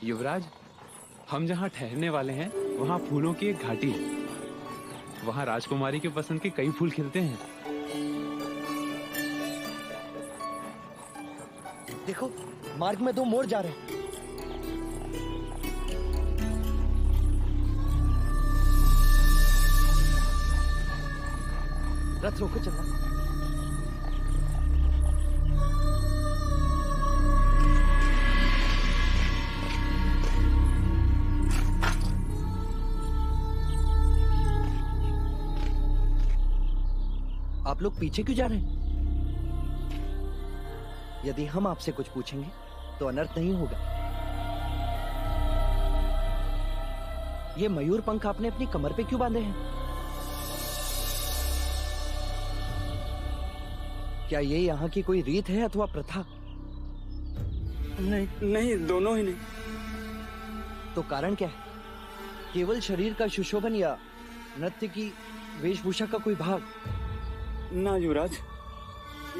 युवराज, हम जहाँ ठहरने वाले हैं वहाँ फूलों की एक घाटी है। वहाँ राजकुमारी के पसंद के कई फूल खिलते हैं। देखो, मार्ग में 2 मोर जा रहे हैं। रथ रोको, चलना। आप लोग पीछे क्यों जा रहे हैं? यदि हम आपसे कुछ पूछेंगे तो अनर्थ नहीं होगा। ये मयूर पंख आपने अपनी कमर पे क्यों बांधे हैं? क्या ये यहाँ की कोई रीत है अथवा प्रथा? नहीं, दोनों ही नहीं। तो कारण क्या है? केवल शरीर का सुशोभन या नृत्य की वेशभूषा का कोई भाग? ना युवराज,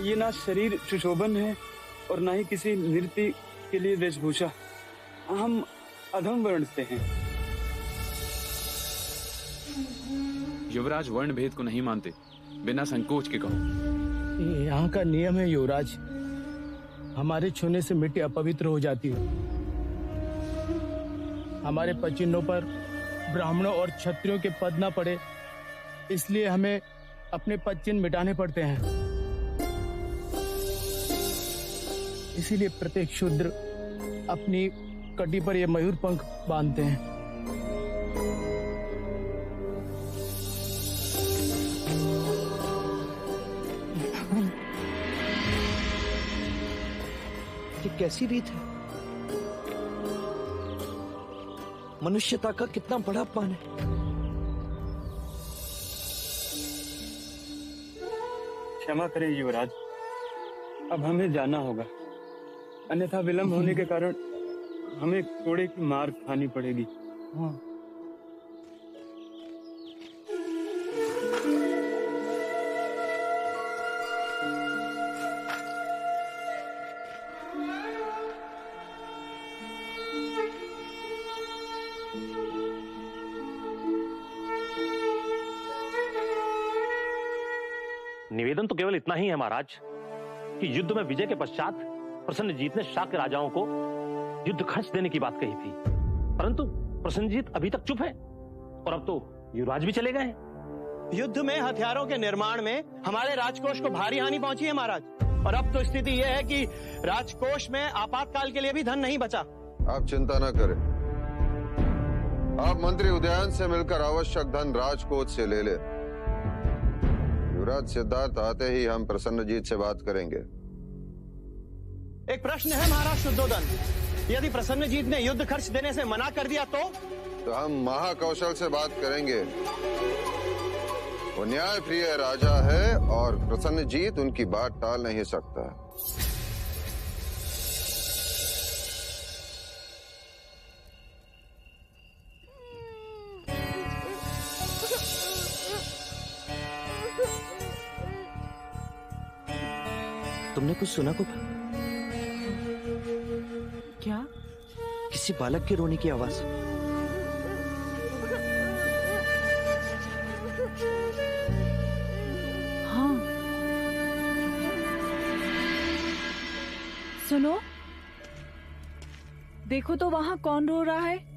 ये ना शरीर सुशोभन है और ना ही किसी नृत्य के लिए वेशभूषा। हम अधम वर्ण से हैं। युवराज वर्ण भेद को नहीं मानते, बिना संकोच के कहो। यहाँ का नियम है युवराज, हमारे छूने से मिट्टी अपवित्र हो जाती है। हमारे पचिन्हों पर ब्राह्मणों और क्षत्रियों के पद न पड़े, इसलिए हमें अपने पद चिन्ह मिटाने पड़ते हैं। इसीलिए प्रत्येक शूद्र अपनी कटी पर ये मयूर पंख बांधते हैं। ये कैसी रीत है? मनुष्यता का कितना बड़ा अपमान है। क्षमा करें युवराज, अब हमें जाना होगा, अन्यथा विलंब होने के कारण हमें कोड़े की मार खानी पड़ेगी। हाँ। निवेदन तो केवल इतना ही है महाराज कि युद्ध में विजय के पश्चात प्रसन्नजीत ने शाक्य राजाओं को युद्ध खर्च देने की बात कही थी, परंतु प्रसन्नजीत अभी तक चुप है और अब तो युवराज भी चले गए। युद्ध में हथियारों के निर्माण में हमारे राजकोष को भारी हानि पहुंची है महाराज, और अब तो स्थिति यह है कि राजकोष में आपातकाल के लिए भी धन नहीं बचा। आप चिंता न करें, आप मंत्री उदयन से मिलकर आवश्यक धन राजकोष से ले ले। युवराज सिद्धार्थ आते ही हम प्रसन्नजीत से बात करेंगे। एक प्रश्न है महाराज शुद्धोधन, यदि प्रसन्नजीत ने युद्ध खर्च देने से मना कर दिया तो हम महाकौशल से बात करेंगे। वो न्याय प्रिय राजा है और प्रसन्नजीत उनकी बात टाल नहीं सकता। तुमने कुछ सुना गोपा? क्या? किसी बालक के रोने की आवाज। हाँ, सुनो, देखो तो वहां कौन रो रहा है।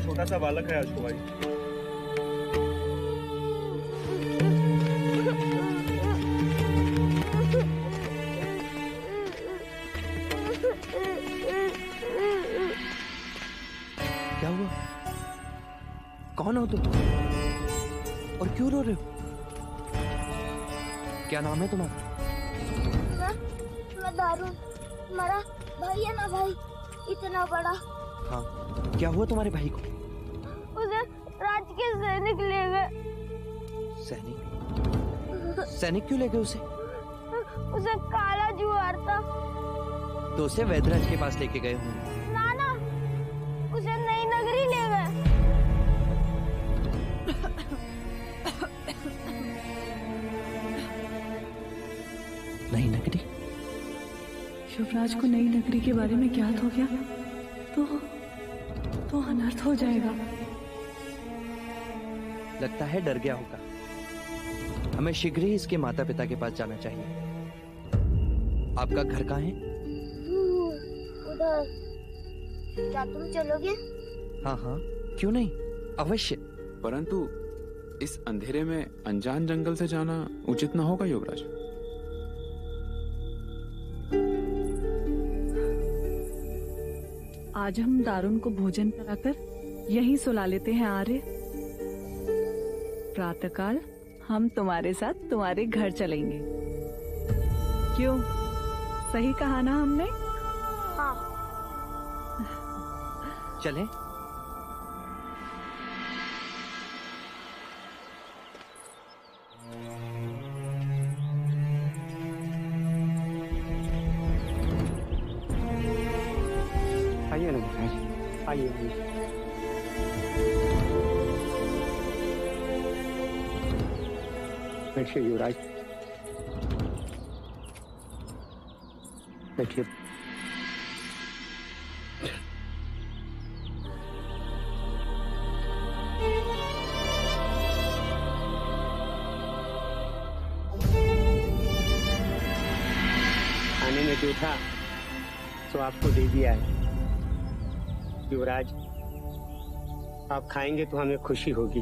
छोटा सा बालक है अशोक भाई। क्या हुआ? कौन हो तुम और क्यों रो रहे हो? क्या नाम है तुम्हारा? मैं दारुण, तुम्हारा भाई है ना भाई, इतना बड़ा। हाँ, क्या हुआ तुम्हारे भाई को? उसे राज के सैनिक ले गए। सैनिक? सैनिक क्यों ले गए उसे? उसे काला जुआर था। तो उसे वैद्यराज के पास लेके गए होंगे। ना, उसे नई नगरी ले गए। युवराज को नई नगरी के बारे में ज्ञात हो गया तो अनर्थ हो जाएगा। लगता है डर गया होगा। हमें शीघ्र ही इसके माता पिता के पास जाना चाहिए। आपका घर कहाँ है? उधर। क्या तुम चलोगे? हाँ हाँ, क्यों नहीं, अवश्य। परंतु इस अंधेरे में अनजान जंगल से जाना उचित न होगा युवराज। आज हम दारुन को भोजन कराकर यहीं सुला लेते हैं आर्य। प्रातःकाल हम तुम्हारे साथ तुम्हारे घर चलेंगे। क्यों, सही कहा ना हमने? हाँ। चलें? आइए ना महाराज, आइए आइए। बैठिए युवराज, बैठिए। खाने में जो था तो आपको दे दिया है युवराज। आप खाएंगे तो हमें खुशी होगी।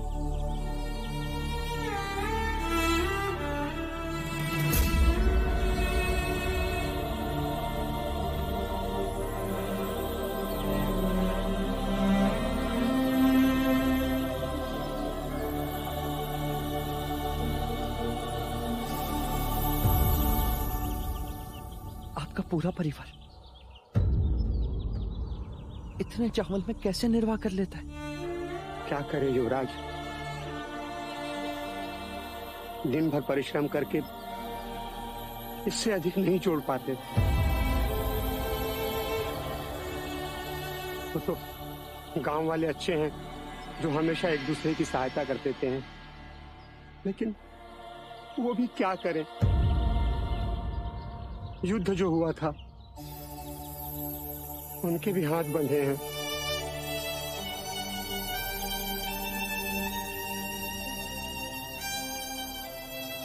आपका पूरा परिवार इतने चावल में कैसे निर्वाह कर लेता है? क्या करे युवराज, दिन भर परिश्रम करके इससे अधिक नहीं जोड़ पाते। तो गांव वाले अच्छे हैं जो हमेशा एक दूसरे की सहायता कर देते हैं, लेकिन वो भी क्या करें। युद्ध जो हुआ था उनके भी हाथ बंधे हैं।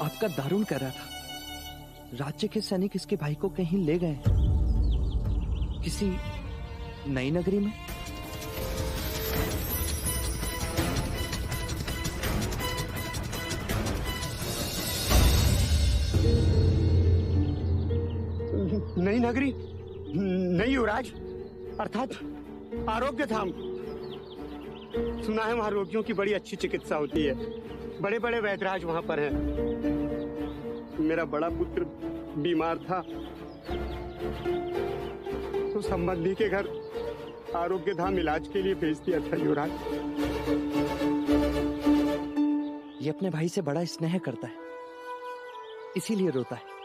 आपका दारुण कह रहा था राज्य के सैनिक इसके भाई को कहीं ले गए, किसी नई नगरी में। नई नगरी? नहीं युवराज, अर्थात आरोग्य धाम। सुना है वहां रोगियों की बड़ी अच्छी चिकित्सा होती है। बड़े बड़े वैद्यराज वहां पर हैं। मेरा बड़ा पुत्र बीमार था तो संबंधी के घर आरोग्य धाम इलाज के लिए भेज दिया था युवराज। ये अपने भाई से बड़ा स्नेह करता है, इसीलिए रोता है।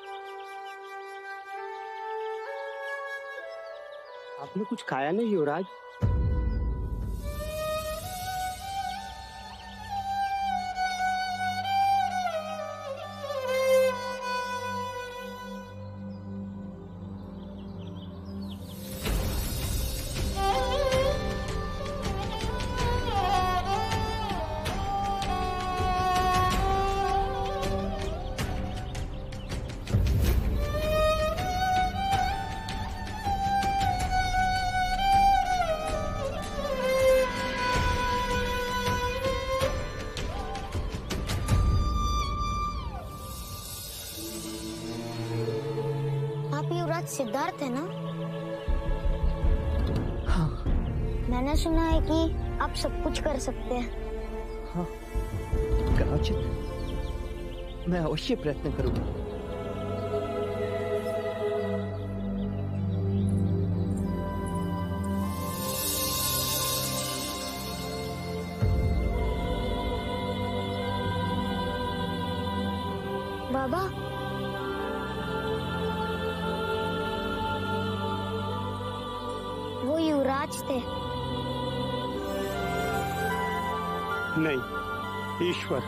आपने कुछ खाया नहीं युवराज? सिद्धार्थ है ना? हाँ। मैंने सुना है कि आप सब कुछ कर सकते हैं। हाँ, कदाचित मैं अवश्य प्रयत्न करूंगा। बाबा, वो युवराज थे। नहीं, ईश्वर।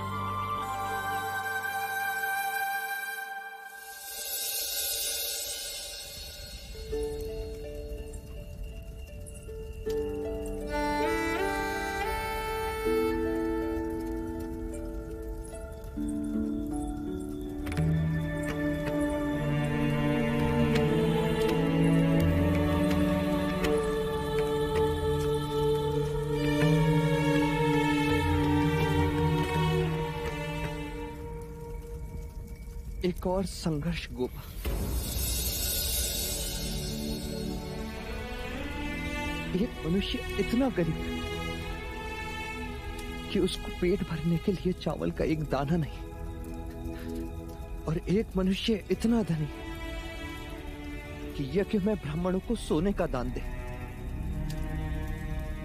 एक और संघर्ष गोपा। एक मनुष्य इतना गरीब कि उसको पेट भरने के लिए चावल का एक दाना नहीं, और एक मनुष्य इतना धनी कि यज्ञ में ब्राह्मणों को सोने का दान दे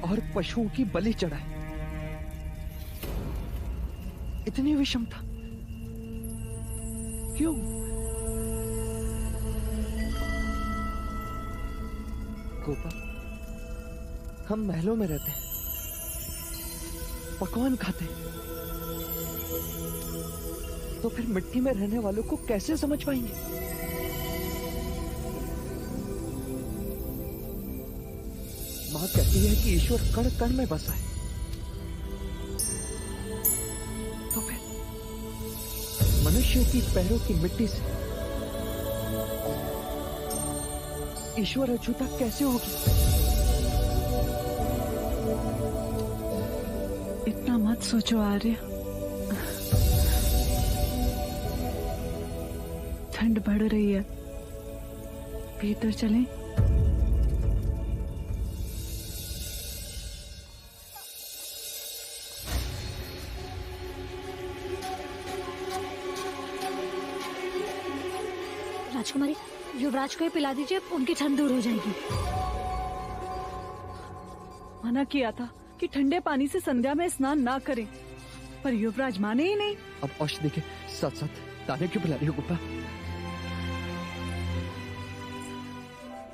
और पशुओं की बलि चढ़ाए। इतनी विषमता क्यों? गोपा, हम महलों में रहते हैं, पकवान खाते हैं, तो फिर मिट्टी में रहने वालों को कैसे समझ पाएंगे? मां कहती है कि ईश्वर कण कण में बसा है, तो फिर मनुष्यों की पैरों की मिट्टी से ईश्वर अछूता कैसे होगी? इतना मत सोचो आर्य, ठंड बढ़ रही है, भीतर चलें? राजकुमारी, युवराज को ही पिला दीजिए, उनकी ठंड दूर हो जाएगी। मना किया था कि ठंडे पानी से संध्या में स्नान ना करें, पर युवराज माने ही नहीं। अब औषधि के साथ साथ दाने क्यों पिला रही हो गोपा?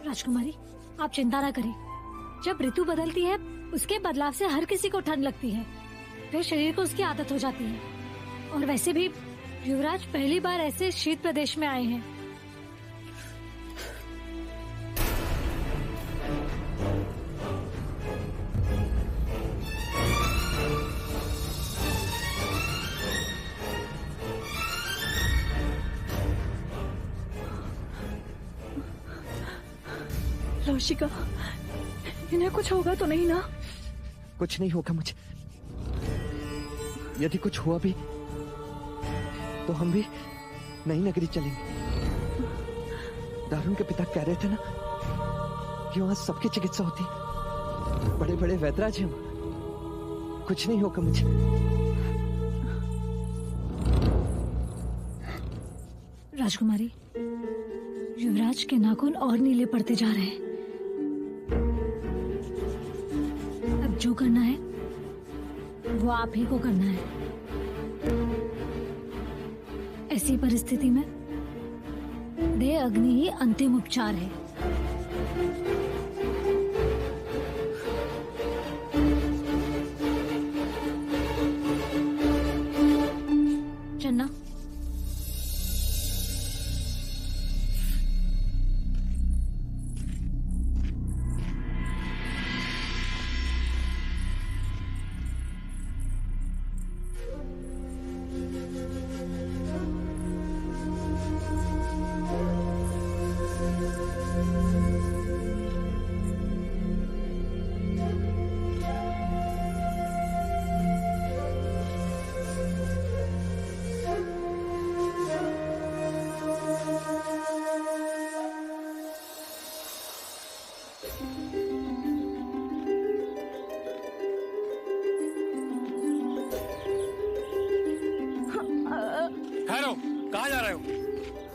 राजकुमारी, आप चिंता ना करें। जब ऋतु बदलती है, उसके बदलाव से हर किसी को ठंड लगती है, फिर शरीर को उसकी आदत हो जाती है। और वैसे भी युवराज पहली बार ऐसे शीत प्रदेश में आए हैं। लौशिका, इन्हें कुछ होगा तो नहीं ना? कुछ नहीं होगा मुझे। यदि कुछ हुआ भी तो हम भी नई नगरी चलेंगे। दारुण के पिता कह रहे थे ना कि वहां सबकी चिकित्सा होती है, बड़े बड़े वैद्यराज हैं वहां। कुछ नहीं होगा मुझे। राजकुमारी, युवराज के नाखून और नीले पड़ते जा रहे हैं। अब जो करना है वो आप ही को करना है। ऐसी परिस्थिति में देह अग्नि ही अंतिम उपचार है। चन्ना, ठहरो, कहाँ जा रहे हो?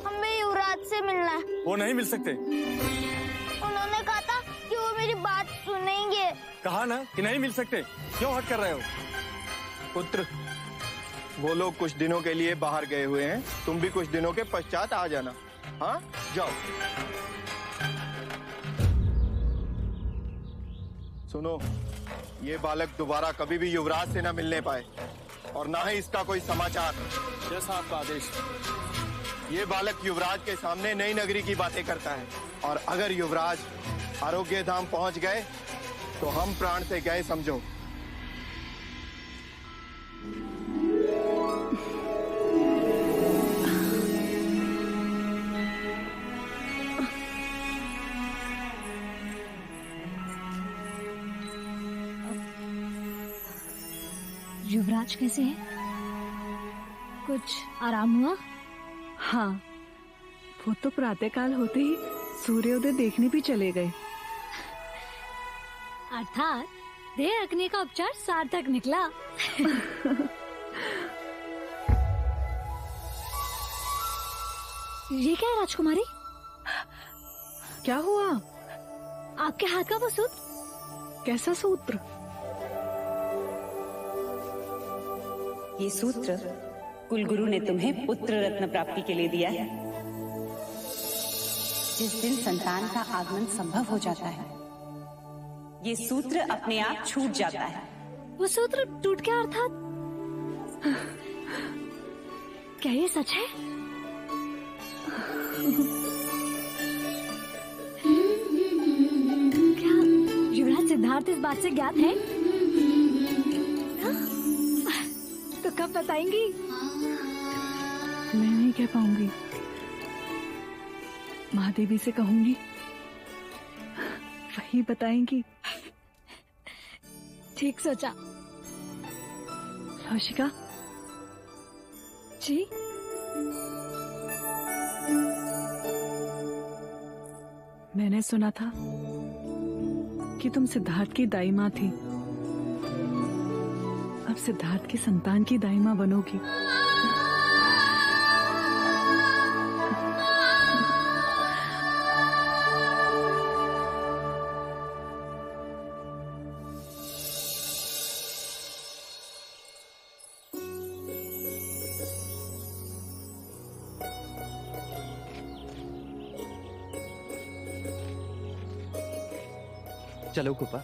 हमें युवराज से मिलना है। वो नहीं मिल सकते। उन्होंने कहा था कि वो मेरी बात सुनेंगे। कहा ना कि नहीं मिल सकते, क्यों हट कर रहे हो? पुत्र, वो लोग कुछ दिनों के लिए बाहर गए हुए हैं, तुम भी कुछ दिनों के पश्चात आ जाना। हाँ, जाओ। सुनो, ये बालक दोबारा कभी भी युवराज से न मिलने पाए और ना ही इसका कोई समाचार। जैसा आपका आदेश। ये बालक युवराज के सामने नई नगरी की बातें करता है, और अगर युवराज आरोग्य धाम पहुंच गए तो हम प्राण से गए समझो। युवराज कैसे हैं? कुछ आराम हुआ? हाँ, वो तो प्रातःकाल होते ही सूर्योदय देखने भी चले गए। अर्थात देह रखने का उपचार सार्थक निकला। ये क्या है राजकुमारी? क्या हुआ? आपके हाथ का वो सूत्र? कैसा सूत्र? ये सूत्र कुलगुरु ने तुम्हें पुत्र रत्न प्राप्ति के लिए दिया है। जिस दिन संतान का आगमन संभव हो जाता है, ये सूत्र अपने आप छूट जाता है। वो सूत्र टूट गया अर्थात? क्या ये सच है? क्या युवराज सिद्धार्थ इस बात से ज्ञात है? तो कब बताएंगी? मैं नहीं कह पाऊंगी। महादेवी से कहूंगी, वही बताएंगी। ठीक सोचा। कौशिका जी, मैंने सुना था कि तुम सिद्धार्थ की दाई माँ थी। अब सिद्धार्थ की संतान की दाई माँ बनोगी। चलो कुपा,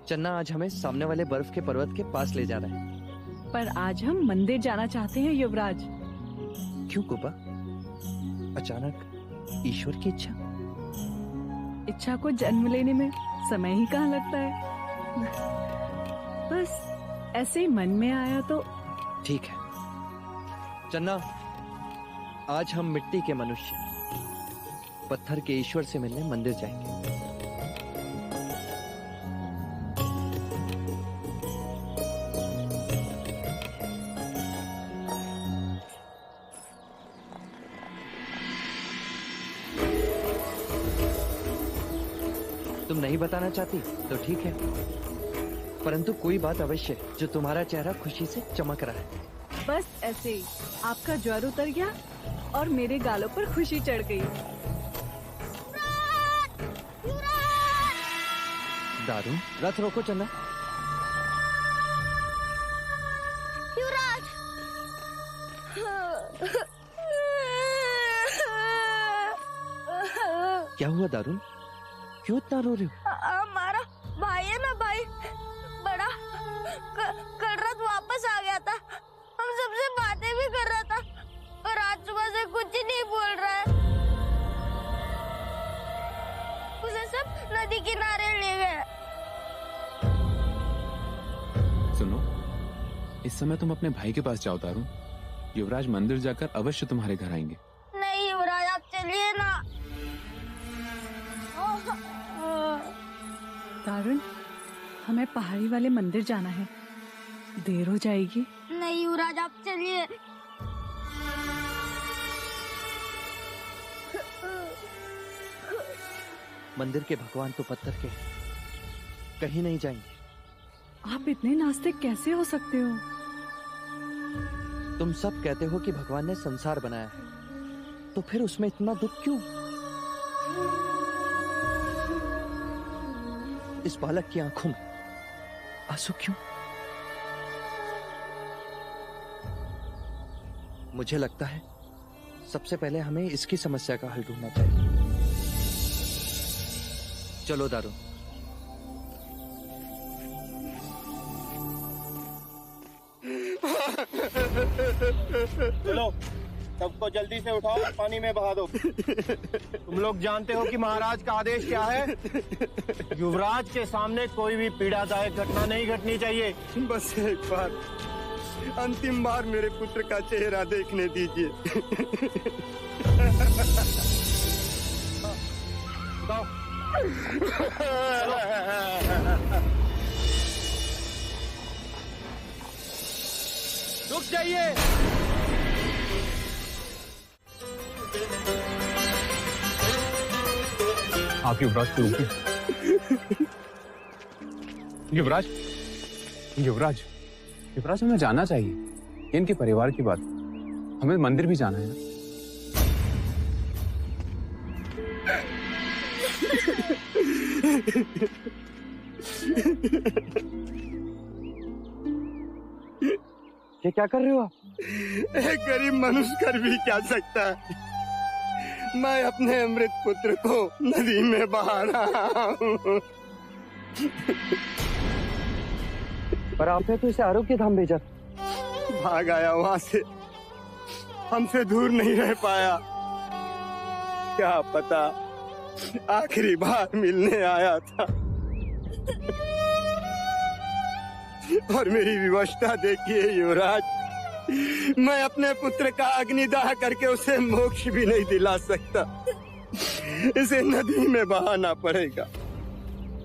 चन्ना आज हमें सामने वाले बर्फ के पर्वत के पास ले जा रहा है। पर आज हम मंदिर जाना चाहते हैं युवराज। क्यों कुपा? अचानक ईश्वर की इच्छा? इच्छा को जन्म लेने में समय ही कहाँ लगता है। बस ऐसे ही मन में आया तो। ठीक है चन्ना, आज हम मिट्टी के मनुष्य पत्थर के ईश्वर से मिलने मंदिर जाएंगे। तुम नहीं बताना चाहती तो ठीक है, परंतु कोई बात अवश्य जो तुम्हारा चेहरा खुशी से चमक रहा है। बस ऐसे ही आपका ज्वर उतर गया और मेरे गालों पर खुशी चढ़ गई। दारू, रथ रोको चन्ना। क्या हुआ दारुन? क्यों इतना रो रहे हो? हमारा भाई है ना, भाई बड़ा कल रात वापस आ गया था। हम सबसे बातें भी कर रहा था और आज सुबह से कुछ ही नहीं बोल रहा है। उसे सब नदी किनारे ले गए। सुनो, इस समय तुम अपने भाई के पास जाओ दारुन। युवराज मंदिर जाकर अवश्य तुम्हारे घर आएंगे। नहीं युवराज, आप चलिए ना। दारुन, हमें पहाड़ी वाले मंदिर जाना है, देर हो जाएगी। नहीं युवराज, आप चलिए। मंदिर के भगवान तो पत्थर के कहीं नहीं जाएंगे। आप इतने नास्तिक कैसे हो सकते हो? तुम सब कहते हो कि भगवान ने संसार बनाया है, तो फिर उसमें इतना दुख क्यों? इस बालक की आंखों में आंसू क्यों? मुझे लगता है सबसे पहले हमें इसकी समस्या का हल ढूंढना चाहिए। चलो दारू। चलो, सबको जल्दी से उठाओ, पानी में बहा दो। तुम लोग जानते हो कि महाराज का आदेश क्या है? युवराज के सामने कोई भी पीड़ादायक घटना नहीं घटनी चाहिए। बस एक बार, अंतिम बार मेरे पुत्र का चेहरा देखने दीजिए। रुक जाइए। आप युवराज को रोकिए। युवराज, युवराज, युवराज, हमें जाना चाहिए। इनके परिवार की बात, हमें मंदिर भी जाना है ना। ये क्या कर रहे हो आप? एक गरीब मनुष्य कर भी क्या सकता है। मैं अपने अमृत पुत्र को नदी में बहा रहा हूँ। पर आपने तो इसे आरोग्य धाम भेजा। भाग आया वहां से, हमसे दूर नहीं रह पाया। क्या पता आखिरी बार मिलने आया था। और मेरी विवशता देखिए युवराज, मैं अपने पुत्र का अग्निदाह करके उसे मोक्ष भी नहीं दिला सकता। इसे नदी में बहाना पड़ेगा।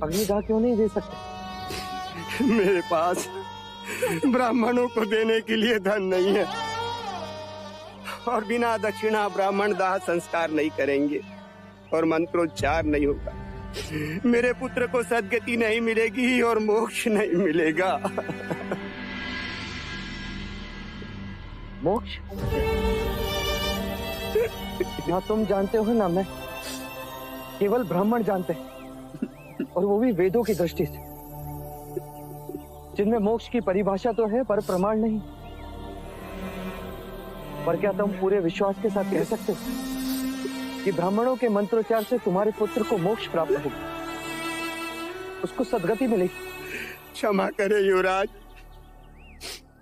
अग्निदाह क्यों नहीं दे सकते? मेरे पास ब्राह्मणों को देने के लिए धन नहीं है, और बिना दक्षिणा ब्राह्मण दाह संस्कार नहीं करेंगे और मंत्रोच्चार नहीं होगा। मेरे पुत्र को सद्गति नहीं मिलेगी और मोक्ष नहीं मिलेगा। मोक्ष? ना तुम जानते हो ना मैं, केवल ब्राह्मण जानते हैं, और वो भी वेदों की दृष्टि से, जिनमें मोक्ष की परिभाषा तो है पर प्रमाण नहीं। पर क्या तुम पूरे विश्वास के साथ कह सकते हो कि ब्राह्मणों के मंत्रोच्चार से तुम्हारे पुत्र को मोक्ष प्राप्त होगा, उसको सद्गति मिलेगी? क्षमा करे युवराज,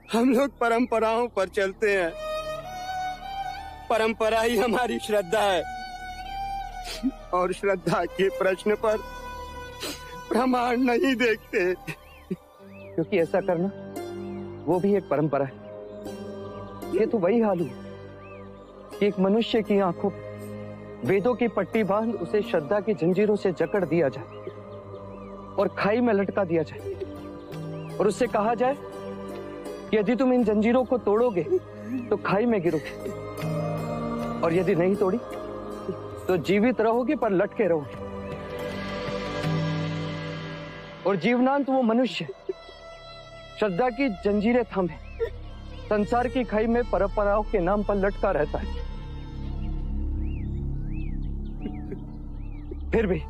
हम लोग परंपराओं पर चलते हैं। परंपरा ही हमारी श्रद्धा है, और श्रद्धा के प्रश्न पर प्रमाण नहीं देखते। क्योंकि ऐसा करना वो भी एक परंपरा है। ये तो वही हाल हुआ कि एक मनुष्य की आंखों वेदों की पट्टी बांध उसे श्रद्धा की जंजीरों से जकड़ दिया जाए और खाई में लटका दिया जाए, और उससे कहा जाए कि यदि तुम इन जंजीरों को तोड़ोगे तो खाई में गिरोगे, और यदि नहीं तोड़ी तो जीवित रहोगे पर लटके रहोगे। और जीवनांत वो मनुष्य श्रद्धा की जंजीरें थामे संसार की खाई में परंपराओं के नाम पर लटका रहता है। फिर भी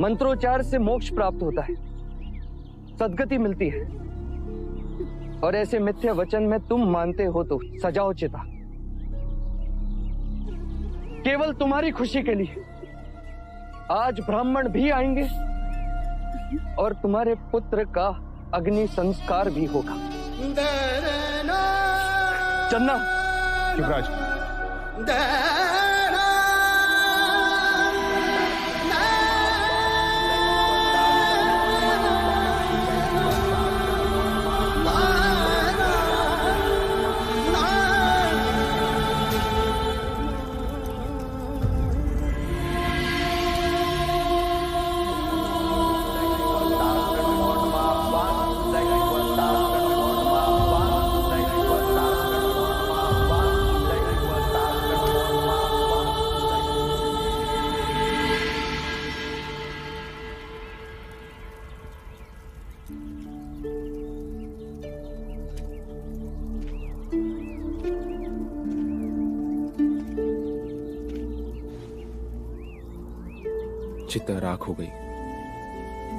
मंत्रोच्चार से मोक्ष प्राप्त होता है, सद्गति मिलती है, और ऐसे मिथ्या वचन में तुम मानते हो तो सजाओ चिता। केवल तुम्हारी खुशी के लिए आज ब्राह्मण भी आएंगे और तुम्हारे पुत्र का अग्नि संस्कार भी होगा। चन्ना, युवराज, चिता राख हो गई।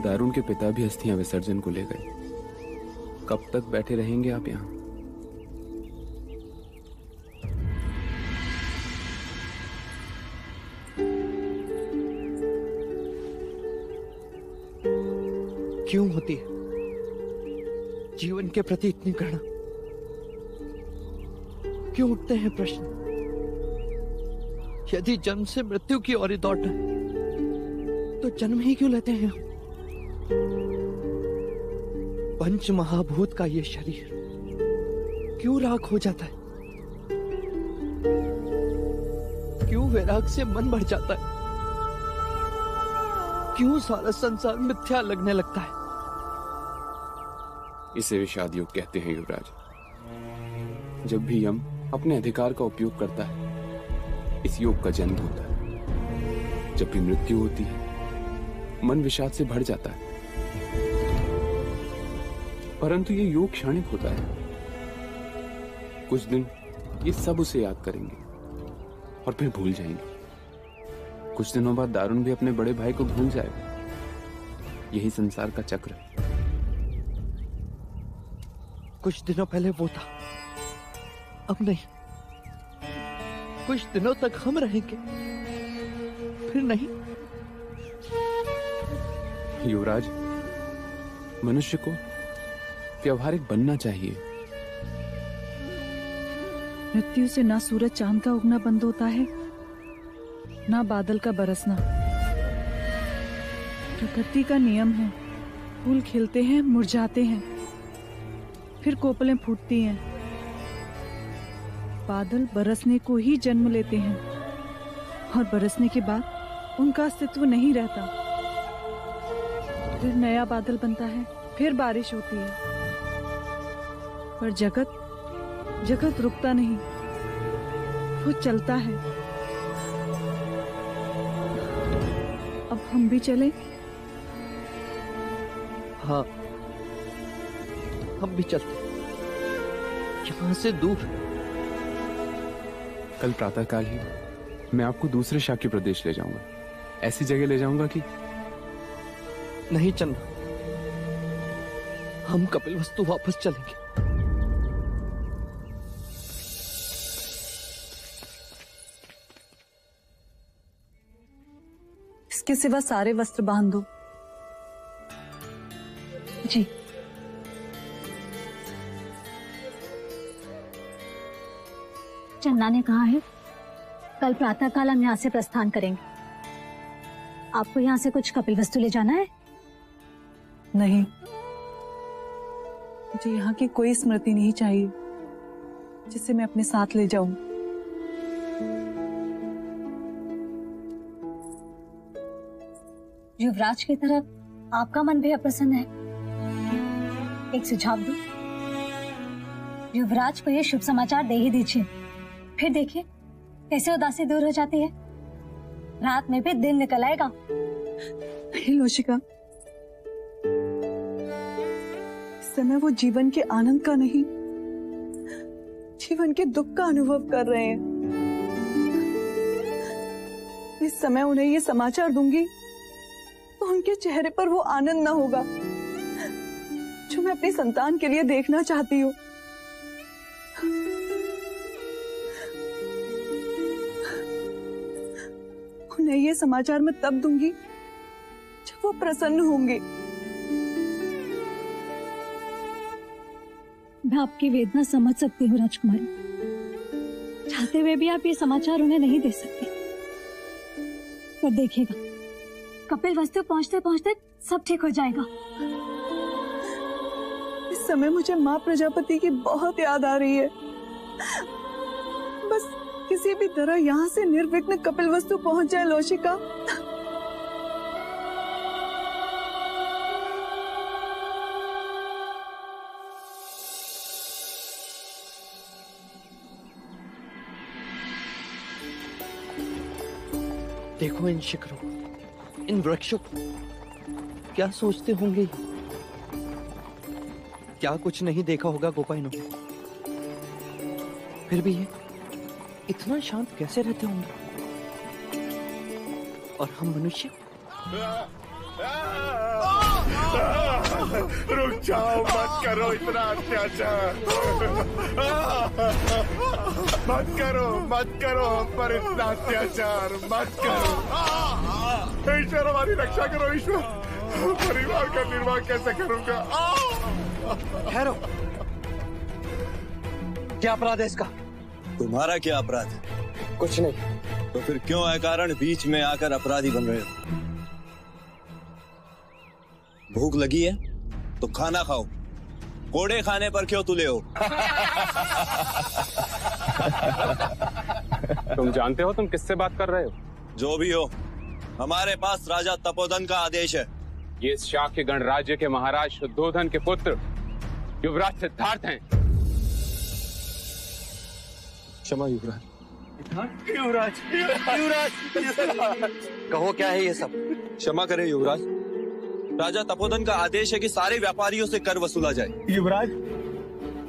दारुण के पिता भी अस्थियां विसर्जन को ले गए। कब तक बैठे रहेंगे आप यहाँ? क्यों होती है जीवन के प्रति इतनी घृणा? क्यों उठते हैं प्रश्न? यदि जन्म से मृत्यु की ओर दौड़ना है तो जन्म ही क्यों लेते हैं? पंच महाभूत का ये शरीर क्यों राख हो जाता है? क्यों वैराग से मन भर जाता है? क्यों सारा संसार मिथ्या लगने लगता है? इसे विषाद योग कहते हैं युवराज। जब भी यम अपने अधिकार का उपयोग करता है, इस योग का जन्म होता है। जब भी मृत्यु होती है मन विषाद से भर जाता है, परंतु ये योग क्षणिक होता है। कुछ दिन ये सब उसे याद करेंगे और फिर भूल जाएंगे। कुछ दिनों बाद दारुण भी अपने बड़े भाई को भूल जाएगा। यही संसार का चक्र है। कुछ दिनों पहले वो था, अब नहीं। कुछ दिनों तक हम रहेंगे, फिर नहीं। युवराज, मनुष्य को व्यवहारिक बनना चाहिए। मृत्यु से ना सूरज चांद का उगना बंद होता है, ना बादल का बरसना। प्रकृति का नियम है, फूल खिलते हैं, मुरझाते हैं, फिर कोपलें फूटती हैं। बादल बरसने को ही जन्म लेते हैं और बरसने के बाद उनका अस्तित्व नहीं रहता। फिर नया बादल बनता है, फिर बारिश होती है, पर जगत रुकता नहीं, वो चलता है। अब हम भी चलें? हाँ, हम भी चलते, यहाँ से दूर। कल प्रातःकाल ही मैं आपको दूसरे शाक्य प्रदेश ले जाऊंगा। ऐसी जगह ले जाऊंगा कि नहीं चलना, हम कपिलवस्तु वापस चलेंगे। इसके सिवा सारे वस्त्र बांध दो। जी। चन्ना ने कहा है कल प्रातःकाल हम यहाँ से प्रस्थान करेंगे। आपको यहाँ से कुछ कपिलवस्तु ले जाना है? नहीं, मुझे यहाँ की कोई स्मृति नहीं चाहिए जिसे मैं अपने साथ ले जाऊं। युवराज की तरफ आपका मन भी अप्रसन्न है। एक सुझाव दूं, युवराज को ये शुभ समाचार दे ही दीजिए, फिर देखिए कैसे उदासी दूर हो जाती है। रात में भी दिन निकल आएगा। नहीं लोशिका, इस समय वो जीवन के आनंद का नहीं, जीवन के दुख का अनुभव कर रहे हैं। इस समय उन्हें ये समाचार दूंगी तो उनके चेहरे पर वो आनंद ना होगा जो मैं अपनी संतान के लिए देखना चाहती हूँ। उन्हें ये समाचार मैं तब दूंगी जब वो प्रसन्न होंगे। मैं आपकी वेदना समझ सकती हूँ राजकुमारी, चाहते हुए भी आप ये समाचार उन्हें नहीं दे सकते। पर देखिएगा, कपिलवस्तु पहुंचते पहुंचते सब ठीक हो जाएगा। इस समय मुझे माँ प्रजापति की बहुत याद आ रही है। बस किसी भी तरह यहाँ से निर्विघ्न कपिलवस्तु पहुंच जाए लोशिका। देखो इन शिखरों, इन वृक्षों को, क्या सोचते होंगे? क्या कुछ नहीं देखा होगा गोपाइनों ने? फिर भी ये इतना शांत कैसे रहते होंगे? और हम मनुष्य? रुक जाओ, मत करो इतना अत्याचार। मत करो पर इतना अत्याचार मत करो। ईश्वर हमारी रक्षा करो ईश्वर, परिवार का निर्वाह कैसे करूंगा? ठहरो, क्या अपराध है इसका? तुम्हारा क्या अपराध है? कुछ नहीं। तो फिर क्यों अकारण बीच में आकर अपराधी बन रहे हो? भूख लगी है तो खाना खाओ, कोड़े खाने पर क्यों तुले हो? तुम जानते हो तुम किससे बात कर रहे हो? जो भी हो, हमारे पास राजा तपोधन का आदेश है। ये शाक्य गणराज्य के महाराज शुद्धोधन के पुत्र युवराज सिद्धार्थ हैं। क्षमा युवराज, युवराज, युवराज, कहो क्या है ये सब? क्षमा करें युवराज, राजा तपोधन का आदेश है कि सारे व्यापारियों से कर वसूला जाए। युवराज,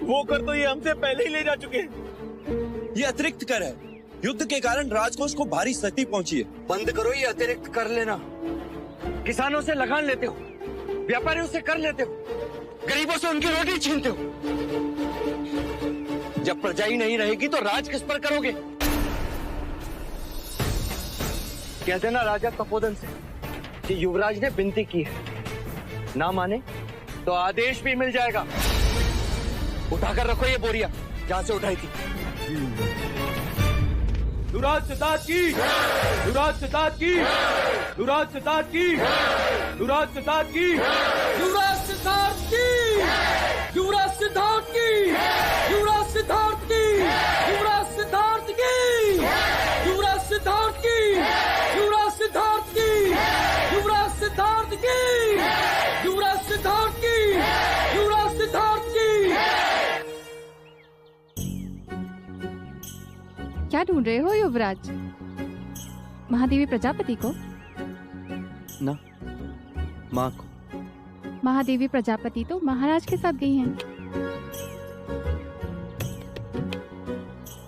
वो कर तो ये हमसे पहले ही ले जा चुके हैं। ये अतिरिक्त कर है। युद्ध के कारण राजकोष को भारी क्षति पहुंची है। बंद करो ये अतिरिक्त कर लेना। किसानों से लगान लेते हो, व्यापारियों से कर लेते हो, गरीबों से उनकी रोटी छीनते हो। जब प्रजा ही नहीं रहेगी तो राज किस पर करोगे? कह देना राजा तपोधन से कि युवराज ने विनती की है, ना माने तो आदेश भी मिल जाएगा। उठाकर रखो ये बोरिया जहां से उठाई थी। युवराज सिद्धार्थ की, युवराज सिद्धार्थ की, युवराज सिद्धार्थ की, युवराज सिद्धार्थ की, युवराज सिद्धार्थ की, युवराज सिद्धार्थ की, युवराज सिद्धार्थ की, युवराज सिद्धार्थ की, युवराज सिद्धार्थ की, युवराज सिद्धार्थ की, युवराज सिद्धार्थ की, युवराज सिद्धार्थ की, युवराज सिद्धार्थ की। क्या ढूंढ रहे हो युवराज? महादेवी प्रजापति को? ना, माँ को। महादेवी प्रजापति तो महाराज के साथ गई हैं।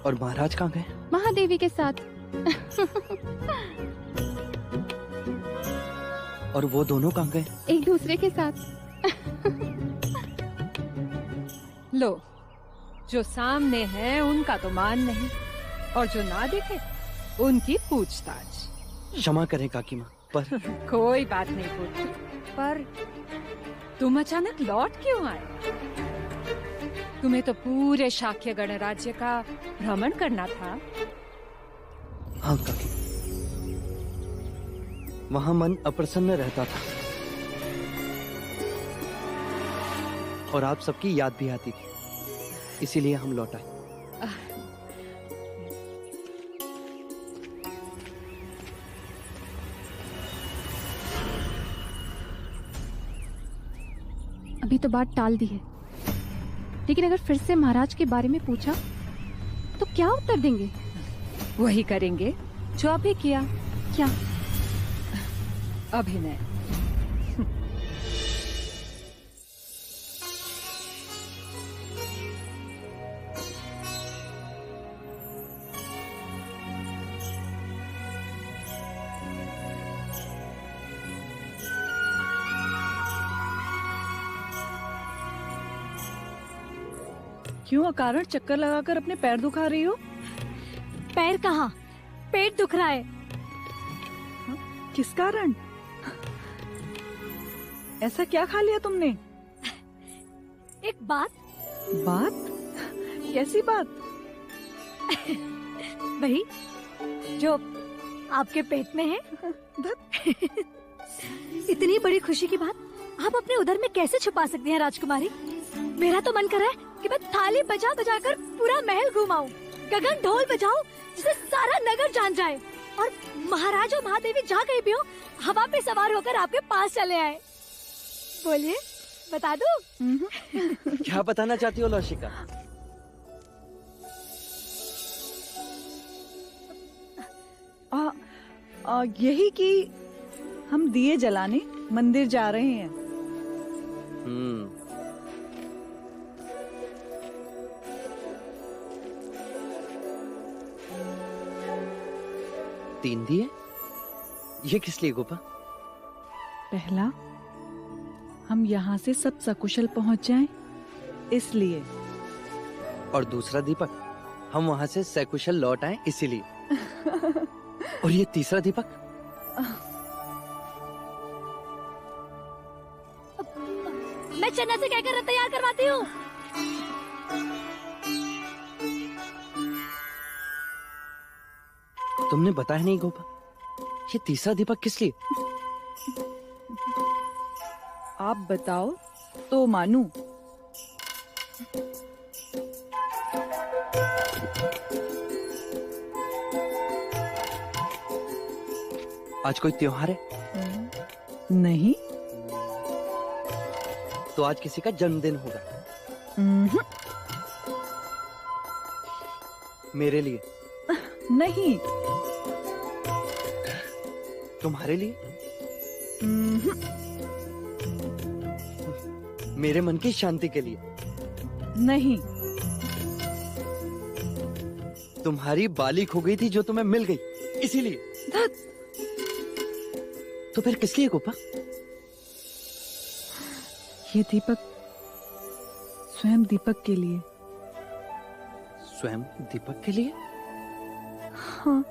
और महाराज कहाँ गए? महादेवी के साथ। और वो दोनों कहाँ गए? एक दूसरे के साथ। लो, जो सामने है उनका तो मान नहीं, और जो ना देखे उनकी पूछताछ। क्षमा करें काकी माँ, पर कोई बात नहीं पूछी। पर तुम अचानक लौट क्यों आए? तुम्हें तो पूरे शाक्य गणराज्य का भ्रमण करना था। हाँ काकी, वहाँ मन अप्रसन्न रहता था और आप सबकी याद भी आती थी, इसीलिए हम लौट आए। अभी तो बात टाल दी है, लेकिन अगर फिर से महाराज के बारे में पूछा तो क्या उत्तर देंगे? वही करेंगे जो अभी किया। क्या? अभिनय। क्यों अकारण चक्कर लगाकर अपने पैर दुखा रही हो? पैर कहाँ, पेट दुख रहा है। किस कारण? ऐसा क्या खा लिया तुमने? एक बात। बात? कैसी बात? वही जो आपके पेट में है। इतनी बड़ी खुशी की बात आप अपने उदर में कैसे छुपा सकती हैं राजकुमारी? मेरा तो मन कर रहा है कि मैं थाली बजा बजा कर पूरा महल घुमाऊं, गगन ढोल बजाऊं जिसे सारा नगर जान जाए, और महाराज और महादेवी जहाँ कहीं भी हो हवा पे सवार होकर आपके पास चले आए। बोलिए, बता दूं? क्या बताना चाहती हो लौशिका? यही कि हम दिए जलाने मंदिर जा रहे हैं। तीन दिए? ये किस लिए गोपा? पहला, हम यहाँ से सब सकुशल पहुँच जाएं, इसलिए। और दूसरा दीपक, हम वहाँ से सकुशल लौट आए, इसीलिए। और ये तीसरा दीपक? मैं चन्ना से कहकर तैयार करवाती हूँ। तुमने बताया नहीं गोपा, ये तीसरा दीपक किस लिए? आप बताओ तो मानूं। आज कोई त्योहार है? नहीं। तो आज किसी का जन्मदिन होगा? हम्म। मेरे लिए? नहीं। तुम्हारे लिए? मेरे मन की शांति के लिए? नहीं। तुम्हारी बाली खो गई थी जो तुम्हें मिल गई, इसीलिए? तो फिर किस लिए गोपा? ये दीपक स्वयं दीपक के लिए। स्वयं दीपक के लिए? हाँ,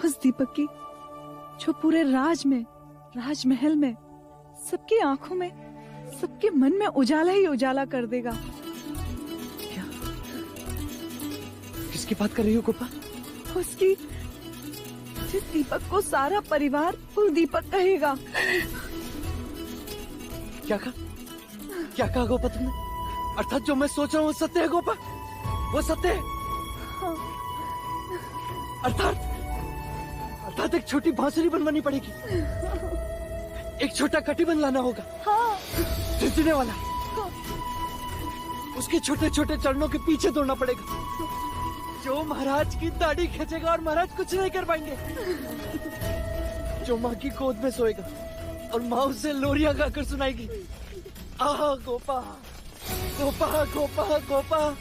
उस दीपक की जो पूरे राजमहल में सबकी आंखों में, सबके मन में उजाला ही उजाला कर देगा। क्या? किसकी बात कर रही हो गोपा? उसकी, जिस दीपक को सारा परिवार कुल दीपक कहेगा। क्या कहा गोपा तुमने? अर्थात जो मैं सोच रहा हूँ वो सत्य है गोपा? वो सत्य है? हाँ। अर्थात एक छोटी बांसुरी बनवानी पड़ेगी, एक छोटा कटिबंध लाना होगा। हाँ। झुंझुने वाला। हाँ। उसके छोटे छोटे चरणों के पीछे दौड़ना पड़ेगा, जो महाराज की दाढ़ी खींचेगा और महाराज कुछ नहीं कर पाएंगे। जो माँ की गोद में सोएगा और माँ उसे लोरियां गाकर सुनाएगी। आह गोपा, गोपा, गोपा, गोपा,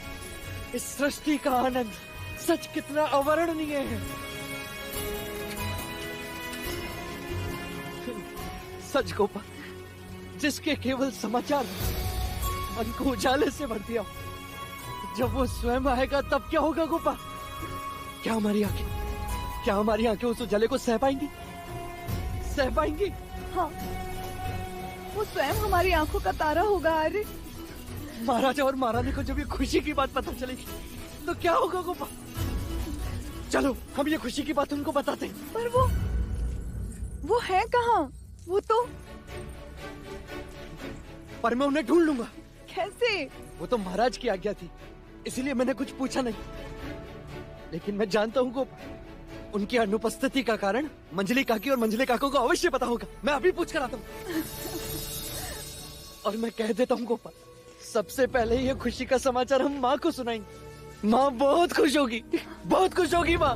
इस सृष्टि का आनंद सच कितना अवर्णनीय है। सच गोपा, जिसके केवल समाचार मन को उजाले से भर दिया, जब वो स्वयं आएगा तब क्या होगा गोपा? क्या हमारी आंखें उस उजाले को सह पाएंगी? हाँ, वो स्वयं हमारी आंखों का तारा होगा। अरे महाराजा और महारानी को जब ये खुशी की बात पता चलेगी तो क्या होगा गोपा? चलो हम ये खुशी की बात उनको बताते हैं। पर वो है कहाँ? वो तो, पर मैं उन्हें ढूंढ लूंगा। कैसे? वो तो महाराज की आज्ञा थी, इसीलिए मैंने कुछ पूछा नहीं। लेकिन मैं जानता हूँ गोपा, उनकी अनुपस्थिति का कारण मंजली काकी और मंजली काको को अवश्य पता होगा। मैं अभी पूछ कर आता हूँ। और मैं कह देता हूँ गोपा, सबसे पहले ये खुशी का समाचार हम माँ को सुनाएंगे। माँ बहुत खुश होगी, बहुत खुश होगी माँ।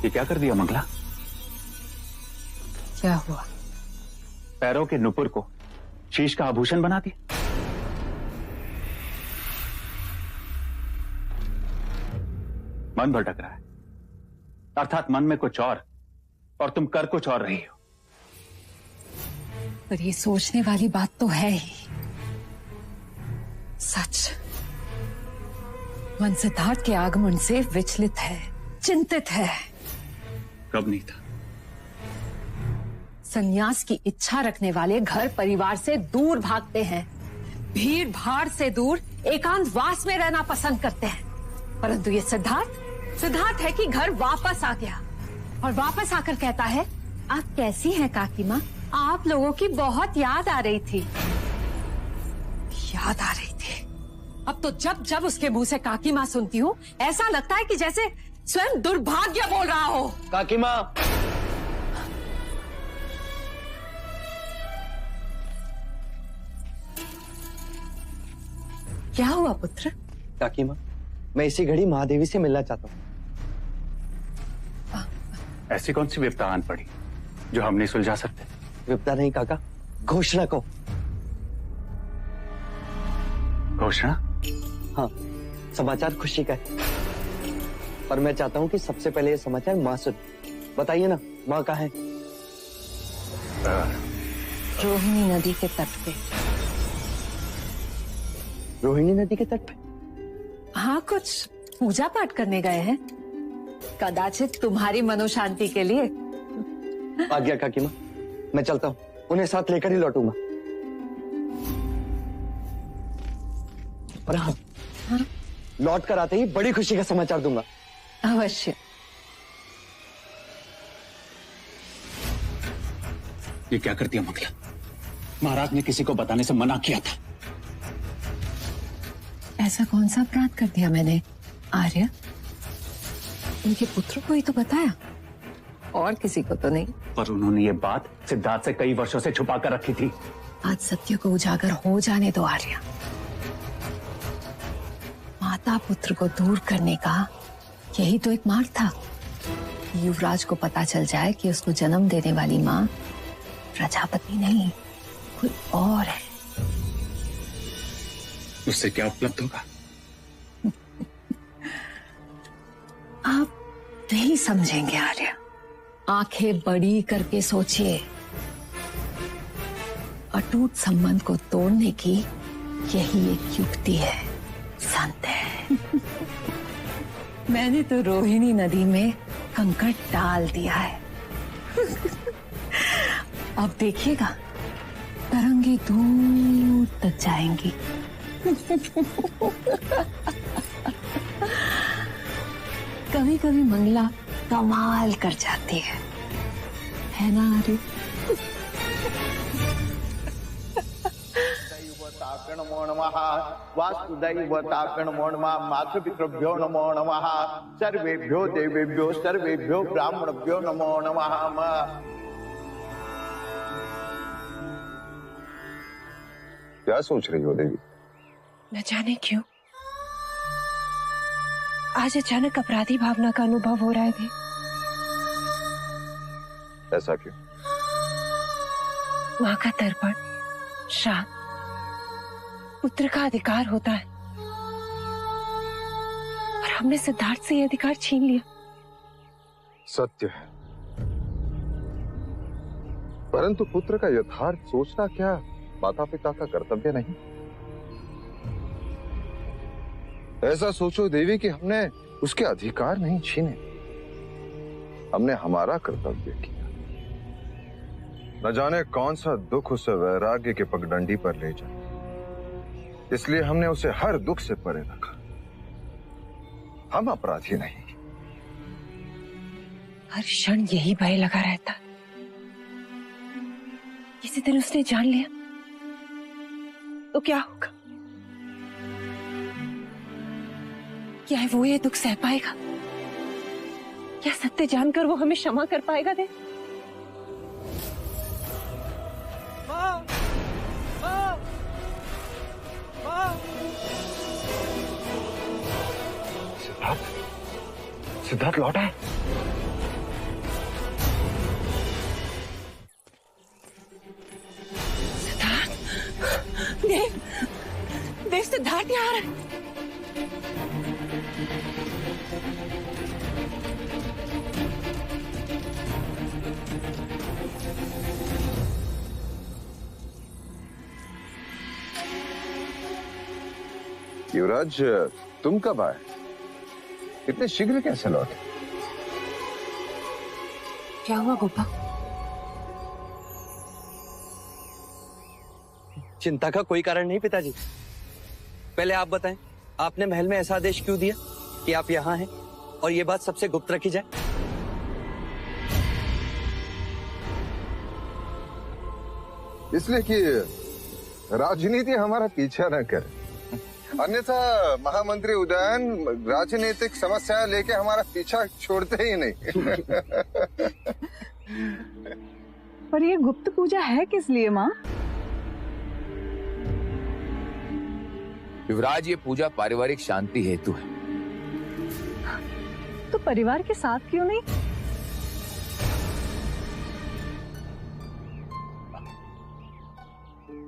ये क्या कर दिया मंगला? क्या हुआ? पैरों के नुपुर को शीश का आभूषण बना दिया। मन भटक रहा है, अर्थात मन में कुछ और तुम कर कुछ और रही हो। पर ये सोचने वाली बात तो है ही। सच, मन सिद्धार्थ के आगमन से विचलित है, चिंतित है। कब नहीं था? संन्यास की इच्छा रखने वाले घर परिवार से दूर भागते हैं, भीड़ भाड़ से दूर एकांतवास में रहना पसंद करते हैं। परंतु ये सिद्धार्थ है कि घर वापस आ गया और वापस आकर कहता है, आप कैसी हैं काकी माँ? आप लोगों की बहुत याद आ रही थी। याद आ रही थी। अब तो जब जब उसके मुंह से काकी माँ सुनती हूँ, ऐसा लगता है कि जैसे स्वयं दुर्भाग्य बोल रहा हो। काकी माँ, क्या हुआ पुत्र? काकी माँ, मैं इसी घड़ी महादेवी से मिलना चाहता हूँ। ऐसी कौन सी विपदा आन पड़ी जो हम नहीं सुलझा सकते? विपदा नहीं काका, घोषणा को। घोषणा? हाँ, समाचार खुशी का है, पर मैं चाहता हूँ कि सबसे पहले ये समाचार माँ सुन। बताइए ना, माँ कहाँ है? रोहिणी नदी के तट पे। रोहिणी नदी के तट पे? हाँ, कुछ पूजा पाठ करने गए हैं, कदाचित तुम्हारी मनोशांति के लिए। आ गया काकी माँ, मैं चलता हूँ, उन्हें साथ लेकर ही लौटूंगा। और हाँ, लौट कर आते ही बड़ी खुशी का समाचार दूंगा। अवश्य। ये क्या करती है मंगला? महाराज ने किसी को बताने से मना किया था। ऐसा कौन सा अपराध कर दिया मैंने? आर्य, उनके पुत्र को ही तो बताया। और किसी को तो नहीं। पर उन्होंने ये बात सिद्धार्थ से कई वर्षों से छुपा कर रखी थी। आज सत्य को उजागर हो जाने दो आर्या। माता पुत्र को दूर करने का यही तो एक मार्ग था। युवराज को पता चल जाए कि उसको जन्म देने वाली माँ प्रजापति नहीं कोई और है। उससे क्या उपलब्ध होगा? आप नहीं समझेंगे आर्य। आंखें बड़ी करके सोचिए। अटूट संबंध को तोड़ने की यही एक युक्ति है संत है। मैंने तो रोहिणी नदी में कंकड़ डाल दिया है। अब देखिएगा तरंगे दूर तक जाएंगी। कभी कभी मंगला कमाल कर जाती है ना आर्य? नमो नमः वास्तुदैवताकण नमो नमः मातृपितृभ्यो नमो नमः सर्वेभ्यो देवेभ्यो सर्वेभ्यो ब्राह्मणभ्यो नमो नमः। क्या सोच रही हो देवी? न जाने क्यों आज अचानक अपराधी भावना का अनुभव हो रहा है। ऐसा क्यों? माँ का तर्पण श्राद्ध पुत्र का अधिकार होता है और हमने सिद्धार्थ से यह अधिकार छीन लिया। सत्य है, परंतु पुत्र का यथार्थ सोचना क्या माता पिता का कर्तव्य नहीं? ऐसा सोचो देवी कि हमने उसके अधिकार नहीं छीने, हमने हमारा कर्तव्य किया। न जाने कौन सा दुख उसे वैराग्य के पगडंडी पर ले जाए, इसलिए हमने उसे हर दुख से परे रखा। हम अपराधी नहीं। हर क्षण यही भय लगा रहता। किसी दिन उसने जान लिया तो क्या होगा? क्या है वो ये दुख सह पाएगा? क्या सत्य जानकर वो हमें क्षमा कर पाएगा? दे सिद्धार्थ लौटा है। सिद्धार्थ देव देव सिद्धार्थ यहाँ आ रहा है। युवराज तुम कब आए? इतने शीघ्र कैसे लौटे? क्या हुआ गोपा? चिंता का कोई कारण नहीं पिताजी। पहले आप बताएं, आपने महल में ऐसा आदेश क्यों दिया कि आप यहाँ हैं और ये बात सबसे गुप्त रखी जाए? इसलिए कि राजनीति हमारा पीछा न करे, अन्यथा महामंत्री उदयन राजनीतिक समस्या लेके हमारा पीछा छोड़ते ही नहीं। पर ये गुप्त पूजा है किस लिए माँ? युवराज, ये पूजा पारिवारिक शांति हेतु है। तो परिवार के साथ क्यों नहीं?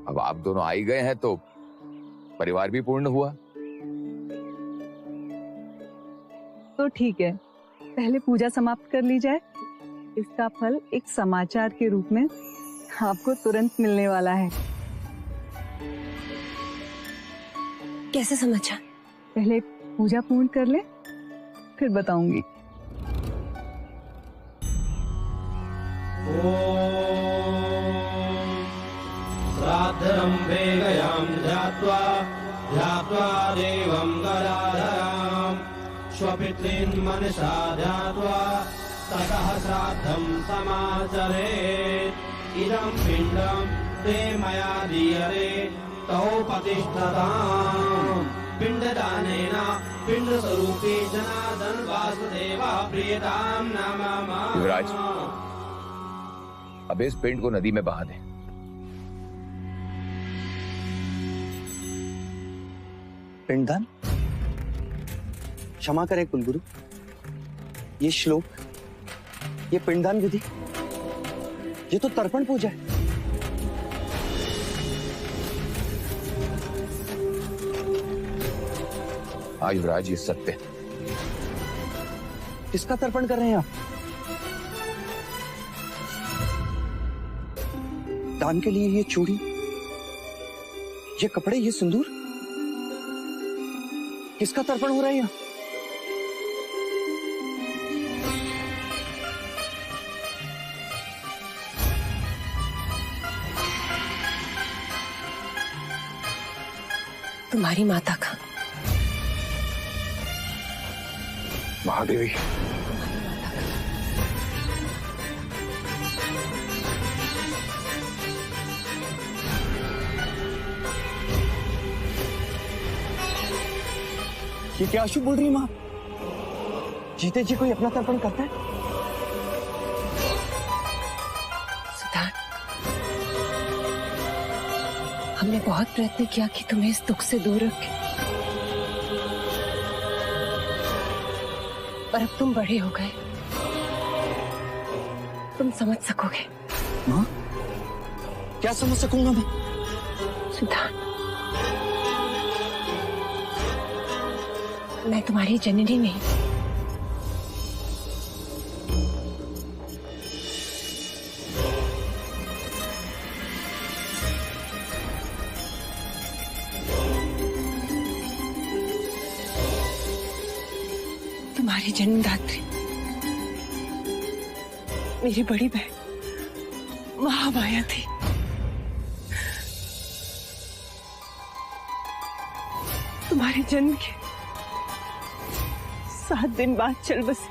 अब आप दोनों आ ही गए हैं तो परिवार भी पूर्ण हुआ। तो ठीक है, पहले पूजा समाप्त कर ली जाए। इसका फल एक समाचार के रूप में आपको तुरंत मिलने वाला है। कैसे समाचार? पहले पूजा पूर्ण कर ले, फिर बताऊंगी। श्राद्धरम्भे गयां ध्यात्वा ध्यात्वा देवं गदाधरां स्वपितॄन् मनसा ध्यात्वा ततः श्राद्धं समाचरेत्। इदं पिण्डं ते मया दीयते तौ प्रतिष्ठताम्। पिण्डदानेन पिंड स्वरूपी जनार्दन वासुदेवा प्रियताम नमः। युवराज, अब इस पिंड को नदी में बहा दें। पिंडदान? क्षमा करें कुलगुरु, ये श्लोक, ये पिंडदान विधि, ये तो तर्पण पूजा है। हाँ युवराज, ये सत्य है। किसका तर्पण कर रहे हैं आप? दान के लिए ये चूड़ी, ये कपड़े, ये सिंदूर, किसका तर्पण हो रहा है यहाँ? तुम्हारी माता का। महादेवी, ये क्या अशुभ बोल रही है मां? जीते जी कोई अपना तर्पण करता है? सिद्धार्थ, हमने बहुत प्रयत्न किया कि तुम्हें इस दुख से दूर रखें, पर अब तुम बड़े हो गए, तुम समझ सकोगे। मां, क्या समझ सकूंगा मैं? सिद्धार्थ, मैं तुम्हारी जननी नहीं, तुम्हारी जन्मदात्री मेरी बड़ी बहन महामाया थी। तुम्हारे जन्म के 7 दिन बाद चल बसी।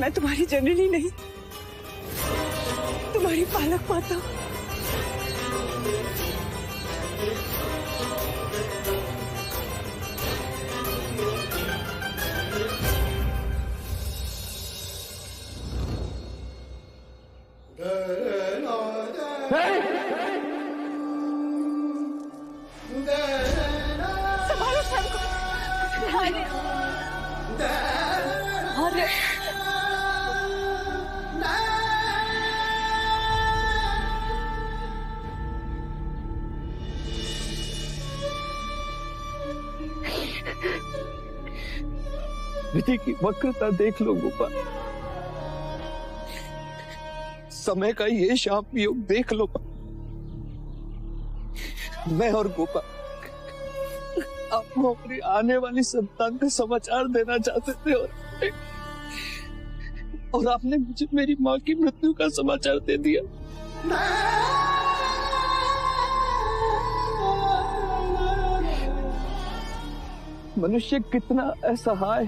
मैं तुम्हारी जननी नहीं, तुम्हारी पालक माता हूं। संभालो सर को। अरे विधि की वक्रता देख लो गोपाल, समय का ये शाप योग देख लो। मैं और गोपाल आपको अपनी आने वाली संतान का समाचार देना चाहते थे और आपने मुझे मेरी माँ की मृत्यु का समाचार दे दिया। मनुष्य कितना असहाय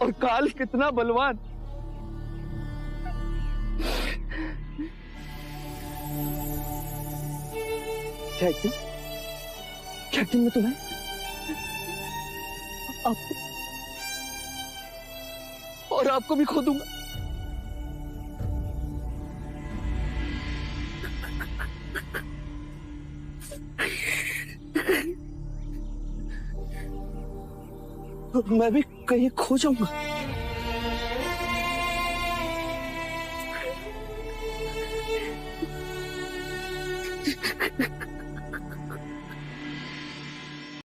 और काल कितना बलवान। क्या एक दिन में तुम्हें आपको भी खो दूंगा। मैं भी कहीं खो जाऊंगा।